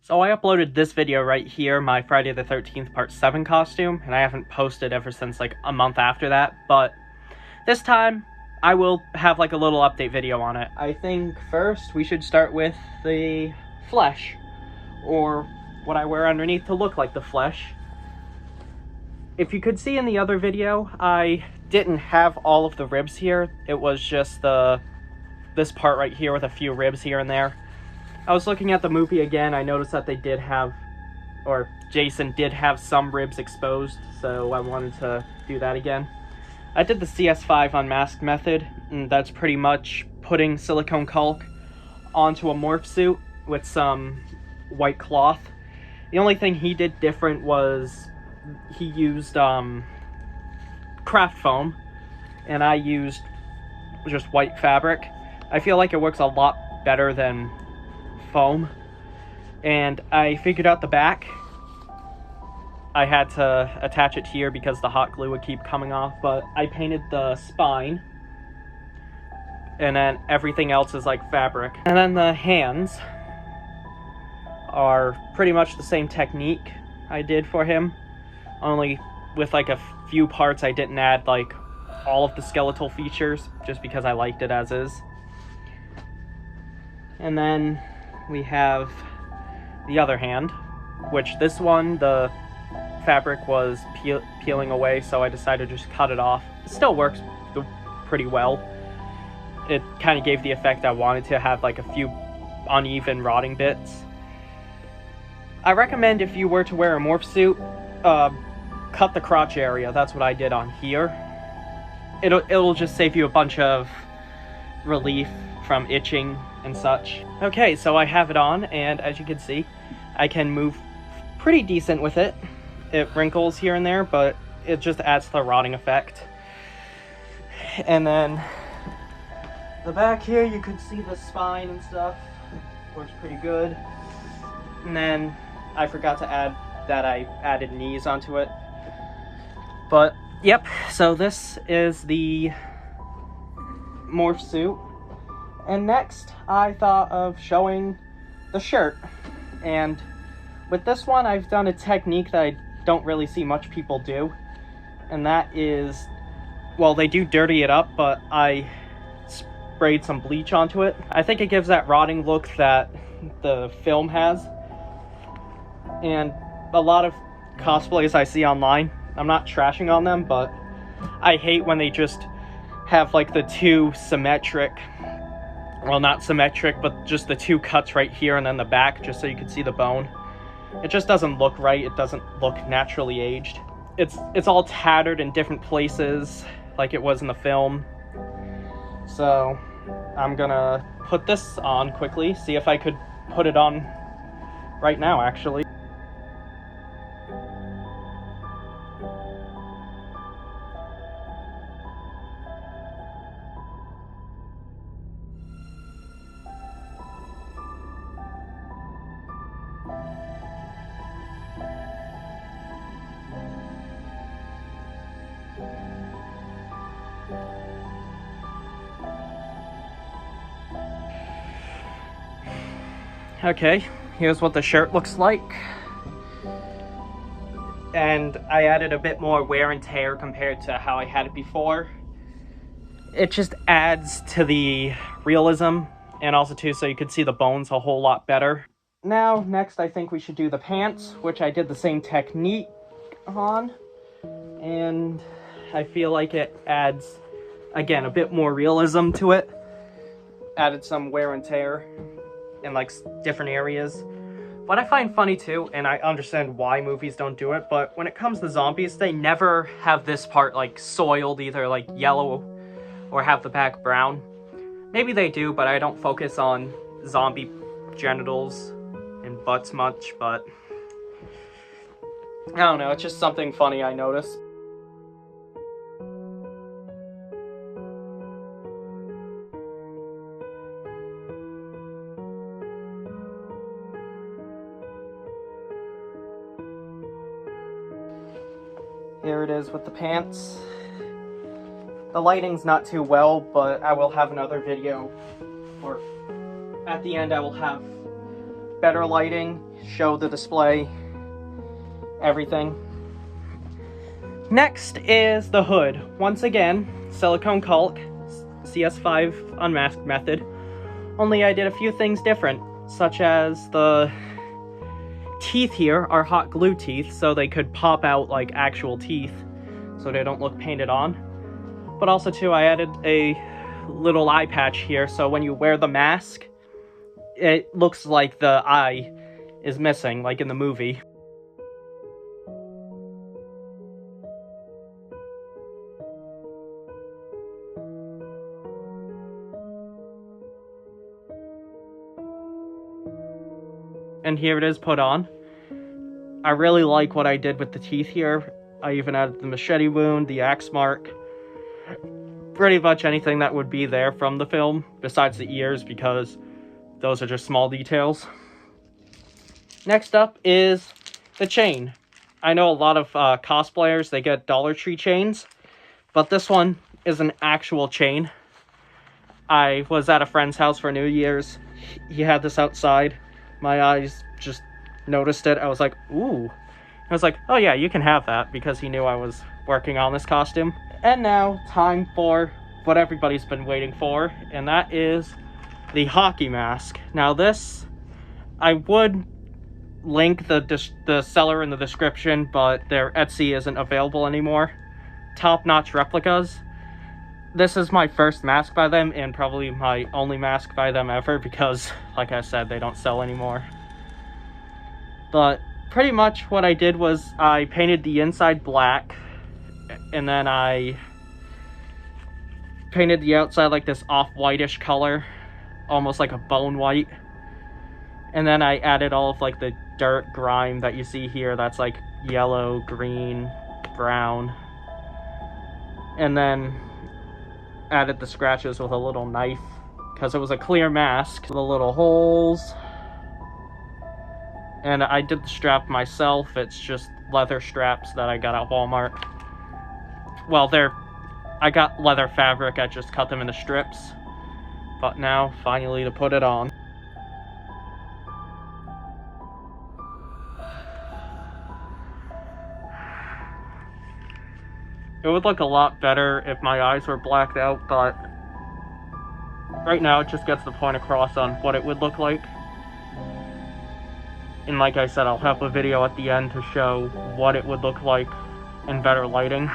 So I uploaded this video right here, my Friday the 13th Part 7 costume, and I haven't posted ever since like a month after that, but this time I will have like a little update video on it. I think first we should start with the flesh, or what I wear underneath to look like the flesh. If you could see in the other video, I didn't have all of the ribs here. It was just this part right here with a few ribs here and there. I was looking at the movie again, I noticed that they did have, or Jason did have some ribs exposed, so I wanted to do that again. I did the CS5 unmasked method, and that's pretty much putting silicone caulk onto a morph suit with some white cloth. The only thing he did different was he used craft foam, and I used just white fabric. I feel like it works a lot better than foam. And I figured out the back. I had to attach it here because the hot glue would keep coming off, but I painted the spine, and then everything else is like fabric. And then the hands are pretty much the same technique I did for him, only with like a few parts I didn't add like all of the skeletal features, just because I liked it as is. And then we have the other hand, which this one, the fabric was peeling away, so I decided to just cut it off. It still works pretty well. It kind of gave the effect I wanted to have, like a few uneven rotting bits. I recommend if you were to wear a morph suit, cut the crotch area. That's what I did on here. It'll just save you a bunch of relief from itching and such. Okay, so I have it on, and as you can see, I can move pretty decent with it. It wrinkles here and there, but it just adds to the rotting effect. And then the back here, you could see the spine and stuff. Works pretty good. And then I forgot to add that I added knees onto it. But yep, so this is the morph suit. And next, I thought of showing the shirt. And with this one, I've done a technique that I don't really see much people do. And that is, well, they do dirty it up, but I sprayed some bleach onto it. I think it gives that rotting look that the film has. And a lot of cosplays I see online, I'm not trashing on them, but I hate when they just have like the two symmetric, well, not symmetric, but just the two cuts right here and then the back, just so you can see the bone. It just doesn't look right. It doesn't look naturally aged. It's all tattered in different places, like it was in the film. So I'm gonna put this on quickly, see if I could put it on right now, actually. Okay, here's what the shirt looks like. And I added a bit more wear and tear compared to how I had it before. It just adds to the realism, and also too so you could see the bones a whole lot better. Now, next I think we should do the pants, which I did the same technique on. And I feel like it adds, again, a bit more realism to it. Added some wear and tear in like different areas. What I find funny too, and I understand why movies don't do it, but when it comes to zombies, they never have this part like soiled, either like yellow or have the back brown. Maybe they do, but I don't focus on zombie genitals and butts much, but I don't know, it's just something funny I noticed. Here it is with the pants. The lighting's not too well, but I will have another video, or at the end I will have better lighting, show the display, everything. Next is the hood. Once again, silicone caulk, CS5 unmasked method. Only I did a few things different, such as the teeth here are hot glue teeth, so they could pop out like actual teeth, so they don't look painted on. But also too, I added a little eye patch here, so when you wear the mask, it looks like the eye is missing, like in the movie. And here it is put on. I really like what I did with the teeth here. I even added the machete wound, the axe mark, pretty much anything that would be there from the film, besides the ears, because those are just small details. Next up is the chain. I know a lot of cosplayers, they get Dollar Tree chains, but this one is an actual chain. I was at a friend's house for New Year's. He had this outside. My eyes just noticed it. I was like, ooh. I was like, oh yeah, you can have that, because he knew I was working on this costume. And now, time for what everybody's been waiting for, and that is the hockey mask. Now this, I would link the seller in the description, but their Etsy isn't available anymore. Top-notch replicas. This is my first mask by them, and probably my only mask by them ever, because, like I said, they don't sell anymore. But pretty much what I did was I painted the inside black, and then I painted the outside like this off-whitish color, almost like a bone white. And then I added all of like the dirt grime that you see here, that's like yellow, green, brown. And then added the scratches with a little knife, because it was a clear mask. The little holes. And I did the strap myself. It's just leather straps that I got at Walmart. Well, I got leather fabric, I just cut them into strips. But now, finally, to put it on. It would look a lot better if my eyes were blacked out, but right now it just gets the point across on what it would look like. And like I said, I'll have a video at the end to show what it would look like in better lighting.